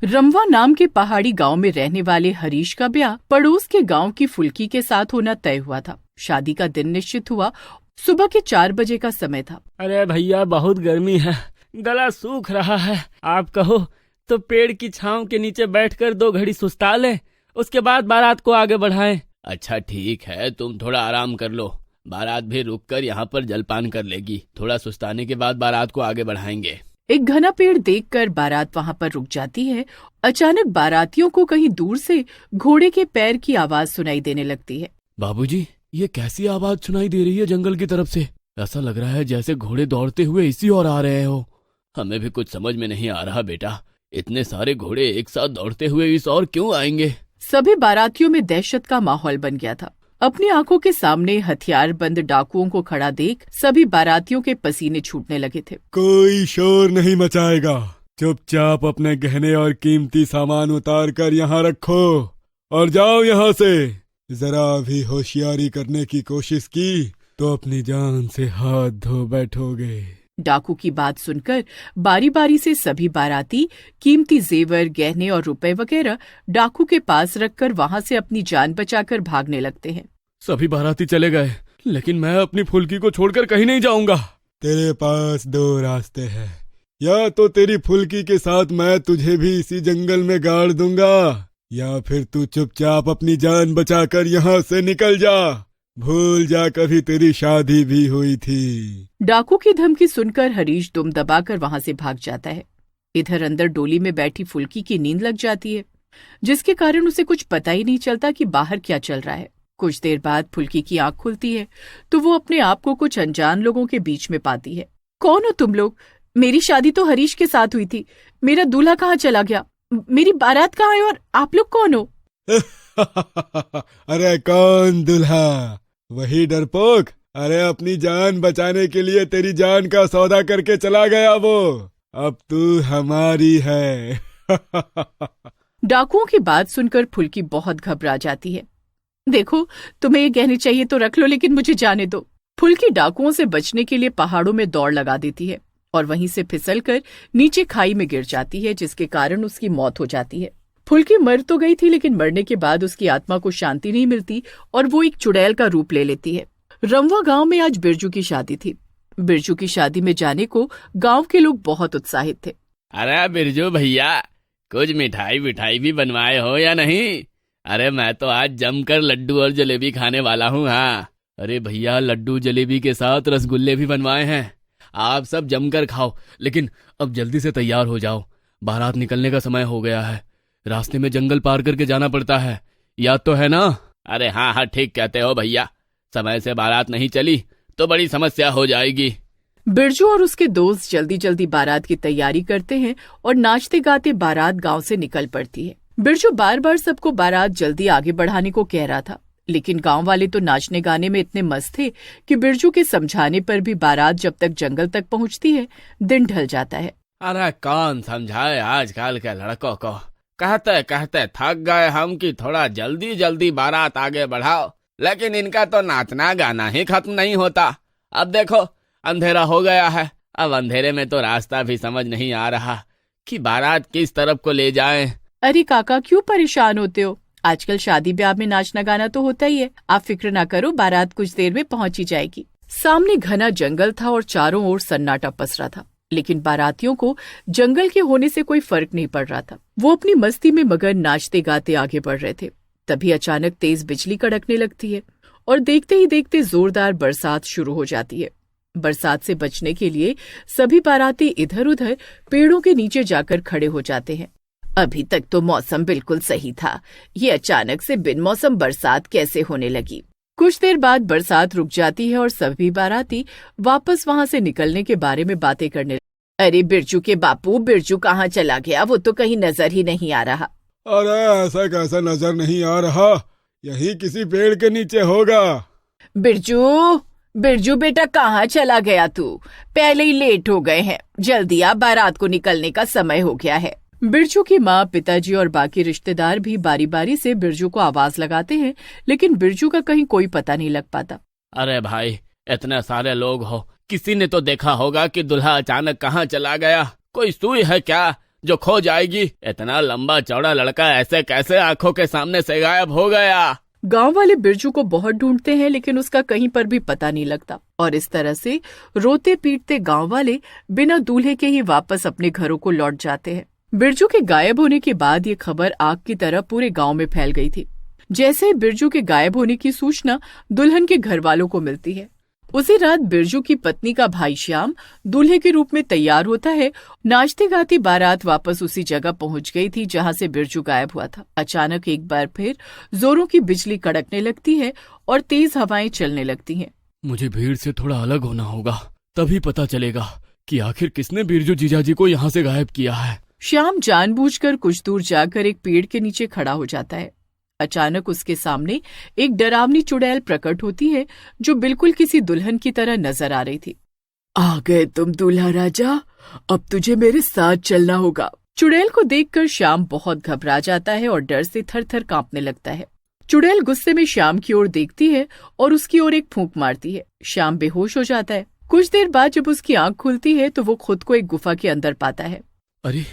रमवा नाम के पहाड़ी गांव में रहने वाले हरीश का ब्याह पड़ोस के गांव की फुल्की के साथ होना तय हुआ था। शादी का दिन निश्चित हुआ। सुबह के 4 बजे का समय था। अरे भैया, बहुत गर्मी है, गला सूख रहा है। आप कहो तो पेड़ की छांव के नीचे बैठकर 2 घड़ी सुस्ता ले, उसके बाद बारात को आगे बढ़ाएं। अच्छा ठीक है, तुम थोड़ा आराम कर लो, बारात भी रुककर यहाँ पर जलपान कर लेगी। थोड़ा सुस्ताने के बाद बारात को आगे बढ़ाएंगे। एक घना पेड़ देखकर बारात वहाँ पर रुक जाती है। अचानक बारातियों को कहीं दूर से घोड़े के पैर की आवाज सुनाई देने लगती है। बाबूजी, ये कैसी आवाज सुनाई दे रही है जंगल की तरफ से? ऐसा लग रहा है जैसे घोड़े दौड़ते हुए इसी ओर आ रहे हो। हमें भी कुछ समझ में नहीं आ रहा बेटा, इतने सारे घोड़े एक साथ दौड़ते हुए इस ओर क्यों आएंगे? सभी बारातियों में दहशत का माहौल बन गया था। अपनी आंखों के सामने हथियार बंद डाकुओं को खड़ा देख सभी बारातियों के पसीने छूटने लगे थे। कोई शोर नहीं मचाएगा, चुपचाप अपने गहने और कीमती सामान उतार कर यहाँ रखो और जाओ यहाँ से। जरा भी होशियारी करने की कोशिश की तो अपनी जान से हाथ धो बैठोगे। डाकू की बात सुनकर बारी बारी से सभी बाराती कीमती जेवर, गहने और रुपए वगैरह डाकू के पास रखकर वहां से अपनी जान बचाकर भागने लगते हैं। सभी बाराती चले गए, लेकिन मैं अपनी फुल्की को छोड़कर कहीं नहीं जाऊंगा। तेरे पास 2 रास्ते हैं, या तो तेरी फुल्की के साथ मैं तुझे भी इसी जंगल में गाड़ दूंगा, या फिर तू चुपचाप अपनी जान बचाकर यहाँ से निकल जा। भूल जा कभी तेरी शादी भी हुई थी। डाकू की धमकी सुनकर हरीश दुम दबाकर वहां से भाग जाता है। इधर अंदर डोली में बैठी फुल्की की नींद लग जाती है, जिसके कारण उसे कुछ पता ही नहीं चलता कि बाहर क्या चल रहा है। कुछ देर बाद फुल्की की आंख खुलती है तो वो अपने आप को कुछ अनजान लोगों के बीच में पाती है। कौन हो तुम लोग? मेरी शादी तो हरीश के साथ हुई थी, मेरा दूल्हा कहाँ चला गया? मेरी बारात कहाँ है और आप लोग कौन हो? अरे कौन दूल्हा? वही डरपोक। अरे अपनी जान बचाने के लिए तेरी जान का सौदा करके चला गया वो, अब तू हमारी है। डाकुओं की बात सुनकर फुल्की बहुत घबरा जाती है। देखो, तुम्हें ये गहने चाहिए तो रख लो, लेकिन मुझे जाने दो। फुल्की डाकुओं से बचने के लिए पहाड़ों में दौड़ लगा देती है और वहीं से फिसलकर नीचे खाई में गिर जाती है, जिसके कारण उसकी मौत हो जाती है। फुल्की मर तो गई थी, लेकिन मरने के बाद उसकी आत्मा को शांति नहीं मिलती और वो एक चुड़ैल का रूप ले लेती है। रमवा गांव में आज बिरजू की शादी थी। बिरजू की शादी में जाने को गांव के लोग बहुत उत्साहित थे। अरे बिरजू भैया, कुछ मिठाई भी बनवाए हो या नहीं? अरे मैं तो आज जमकर लड्डू और जलेबी खाने वाला हूँ। हाँ, अरे भैया, लड्डू जलेबी के साथ रसगुल्ले भी बनवाए हैं, आप सब जमकर खाओ। लेकिन अब जल्दी से तैयार हो जाओ, बारात निकलने का समय हो गया है। रास्ते में जंगल पार करके जाना पड़ता है, याद तो है ना? अरे हाँ हाँ, ठीक कहते हो भैया, समय से बारात नहीं चली तो बड़ी समस्या हो जाएगी। बिरजू और उसके दोस्त जल्दी जल्दी बारात की तैयारी करते हैं और नाचते गाते बारात गांव से निकल पड़ती है। बिरजू बार बार सबको बारात जल्दी आगे बढ़ाने को कह रहा था, लेकिन गांव वाले तो नाचने गाने में इतने मस्त थे कि बिरजू के समझाने पर भी बारात जब तक जंगल तक पहुंचती है, दिन ढल जाता है। अरे कौन समझाए आजकल के लड़कों को, कहते कहते थक गए हम कि थोड़ा जल्दी जल्दी बारात आगे बढ़ाओ, लेकिन इनका तो नाचना गाना ही खत्म नहीं होता। अब देखो अंधेरा हो गया है, अब अंधेरे में तो रास्ता भी समझ नहीं आ रहा कि बारात किस तरफ को ले जाएं। अरे काका, क्यों परेशान होते हो? आजकल शादी ब्याह में नाचना गाना तो होता ही है। आप फिक्र ना करो, बारात कुछ देर में पहुंच ही जाएगी। सामने घना जंगल था और चारों ओर सन्नाटा पसरा था, लेकिन बारातियों को जंगल के होने से कोई फर्क नहीं पड़ रहा था। वो अपनी मस्ती में मगन नाचते गाते आगे बढ़ रहे थे। तभी अचानक तेज बिजली कड़कने लगती है और देखते ही देखते जोरदार बरसात शुरू हो जाती है। बरसात से बचने के लिए सभी बाराती इधर उधर पेड़ों के नीचे जाकर खड़े हो जाते हैं। अभी तक तो मौसम बिल्कुल सही था, ये अचानक से बिन मौसम बरसात कैसे होने लगी? कुछ देर बाद बरसात रुक जाती है और सभी बाराती वापस वहां से निकलने के बारे में बातें करने लगे। अरे बिरजू के बापू, बिरजू कहाँ चला गया? वो तो कहीं नजर ही नहीं आ रहा। अरे ऐसा कैसा नजर नहीं आ रहा, यही किसी पेड़ के नीचे होगा। बिरजू, बिरजू बेटा, कहाँ चला गया तू? पहले ही लेट हो गए हैं, जल्दी आ, बारात को निकलने का समय हो गया है। बिरजू की माँ, पिताजी और बाकी रिश्तेदार भी बारी बारी से बिरजू को आवाज लगाते हैं, लेकिन बिरजू का कहीं कोई पता नहीं लग पाता। अरे भाई, इतने सारे लोग हो, किसी ने तो देखा होगा कि दूल्हा अचानक कहाँ चला गया। कोई सुई है क्या जो खो जाएगी। इतना लंबा चौड़ा लड़का ऐसे कैसे आंखों के सामने से गायब हो गया? गांव वाले बिरजू को बहुत ढूंढते हैं लेकिन उसका कहीं पर भी पता नहीं लगता और इस तरह से रोते पीटते गांव वाले बिना दूल्हे के ही वापस अपने घरों को लौट जाते हैं। बिरजू के गायब होने के बाद ये खबर आग की तरह पूरे गांव में फैल गई थी। जैसे ही बिरजू के गायब होने की सूचना दुल्हन के घर वालों को मिलती है, उसी रात बिरजू की पत्नी का भाई श्याम दूल्हे के रूप में तैयार होता है। नाचती गाती बारात वापस उसी जगह पहुंच गई थी जहां से बिरजू गायब हुआ था। अचानक एक बार फिर जोरों की बिजली कड़कने लगती है और तेज हवाएं चलने लगती हैं। मुझे भीड़ से थोड़ा अलग होना होगा, तभी पता चलेगा कि आखिर किसने बिरजू जीजाजी को यहाँ से गायब किया है। श्याम जानबूझकर कुछ दूर जाकर एक पेड़ के नीचे खड़ा हो जाता है। अचानक उसके सामने एक डरावनी चुड़ैल प्रकट होती है जो बिल्कुल किसी दुल्हन की तरह नजर आ रही थी। आ गए तुम दूल्हा राजा, अब तुझे मेरे साथ चलना होगा। चुड़ैल को देखकर श्याम बहुत घबरा जाता है और डर से थर थर कांपने लगता है। चुड़ैल गुस्से में श्याम की ओर देखती है और उसकी ओर एक फूंक मारती है। श्याम बेहोश हो जाता है। कुछ देर बाद जब उसकी आंख खुलती है तो वो खुद को एक गुफा के अंदर पाता है। अरे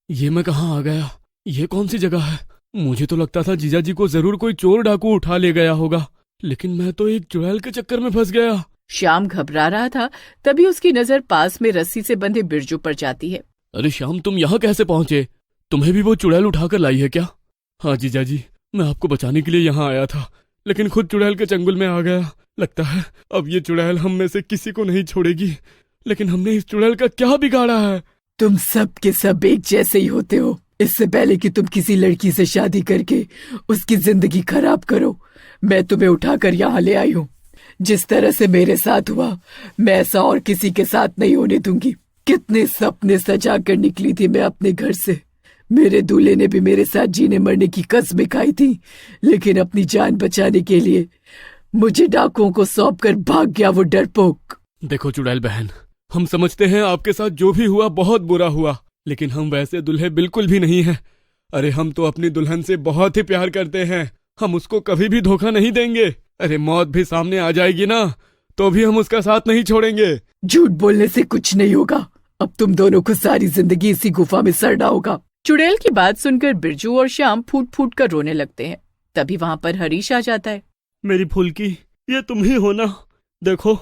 ये मैं कहाँ आ गया? ये कौन सी जगह है? मुझे तो लगता था जीजाजी को जरूर कोई चोर डाकू उठा ले गया होगा, लेकिन मैं तो एक चुड़ैल के चक्कर में फंस गया। श्याम घबरा रहा था, तभी उसकी नजर पास में रस्सी से बंधे बिरजू पर जाती है। अरे श्याम, तुम यहाँ कैसे पहुँचे? तुम्हें भी वो चुड़ैल उठाकर लाई है क्या? हाँ जीजाजी, मैं आपको बचाने के लिए यहाँ आया था, लेकिन खुद चुड़ैल के चंगुल में आ गया। लगता है अब ये चुड़ैल हम में से किसी को नहीं छोड़ेगी। लेकिन हमने इस चुड़ैल का क्या बिगाड़ा है? तुम सब के सब एक जैसे ही होते हो। इससे पहले कि तुम किसी लड़की से शादी करके उसकी जिंदगी खराब करो, मैं तुम्हें उठाकर यहाँ ले आई हूँ। जिस तरह से मेरे साथ हुआ, मैं ऐसा और किसी के साथ नहीं होने दूंगी। कितने सपने सजा कर निकली थी मैं अपने घर से। मेरे दूल्हे ने भी मेरे साथ जीने मरने की कसमें खाई थी, लेकिन अपनी जान बचाने के लिए मुझे डाकुओं को सौंप कर भाग गया वो डरपोक। देखो चुड़ैल बहन, हम समझते हैं आपके साथ जो भी हुआ बहुत बुरा हुआ, लेकिन हम वैसे दुल्हे बिल्कुल भी नहीं हैं। अरे हम तो अपनी दुल्हन से बहुत ही प्यार करते हैं, हम उसको कभी भी धोखा नहीं देंगे। अरे मौत भी सामने आ जाएगी ना, तो भी हम उसका साथ नहीं छोड़ेंगे। झूठ बोलने से कुछ नहीं होगा। अब तुम दोनों को सारी जिंदगी इसी गुफा में सड़ना होगा। चुड़ैल की बात सुनकर बिरजू और श्याम फूट फूट कर रोने लगते हैं। तभी वहाँ पर हरीश आ जाता है। मेरी फुल्की, ये तुम ही हो ना? देखो,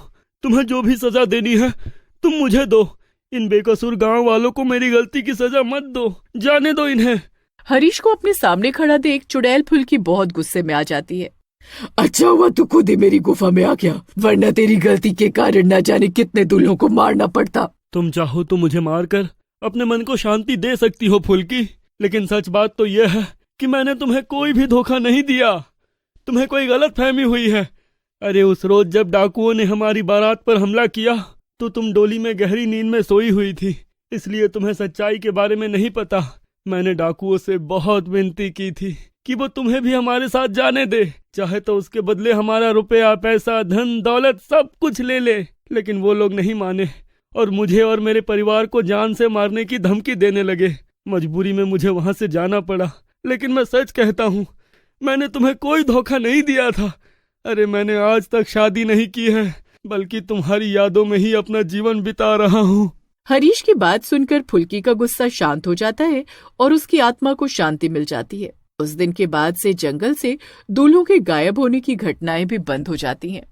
तुम्हें जो भी सजा देनी है तुम मुझे दो। इन बेकसूर गांव वालों को मेरी गलती की सजा मत दो, जाने दो इन्हें। हरीश को अपने सामने खड़ा देख चुड़ैल फुल्की बहुत गुस्से में आ जाती है। अच्छा हुआ तू खुद ही मेरी गुफा में आ गया, वरना तेरी गलती के कारण न जाने कितने दूल्हों को मारना पड़ता। तुम चाहो तो मुझे मारकर अपने मन को शांति दे सकती हो फुल्की, लेकिन सच बात तो यह है कि मैंने तुम्हें कोई भी धोखा नहीं दिया। तुम्हें कोई गलत फहमी हुई है। अरे उस रोज जब डाकुओं ने हमारी बारात पर हमला किया तो तुम डोली में गहरी नींद में सोई हुई थी, इसलिए तुम्हें सच्चाई के बारे में नहीं पता। मैंने डाकुओं से बहुत विनती की थी कि वो तुम्हें भी हमारे साथ जाने दे, चाहे तो उसके बदले हमारा रुपया, पैसा, धन दौलत सब कुछ ले ले, लेकिन वो लोग नहीं माने और मुझे और मेरे परिवार को जान से मारने की धमकी देने लगे। मजबूरी में मुझे वहां से जाना पड़ा, लेकिन मैं सच कहता हूँ, मैंने तुम्हें कोई धोखा नहीं दिया था। अरे मैंने आज तक शादी नहीं की है, बल्कि तुम्हारी यादों में ही अपना जीवन बिता रहा हूँ। हरीश की बात सुनकर फुल्की का गुस्सा शांत हो जाता है और उसकी आत्मा को शांति मिल जाती है। उस दिन के बाद से जंगल से दूल्हों के गायब होने की घटनाएं भी बंद हो जाती हैं।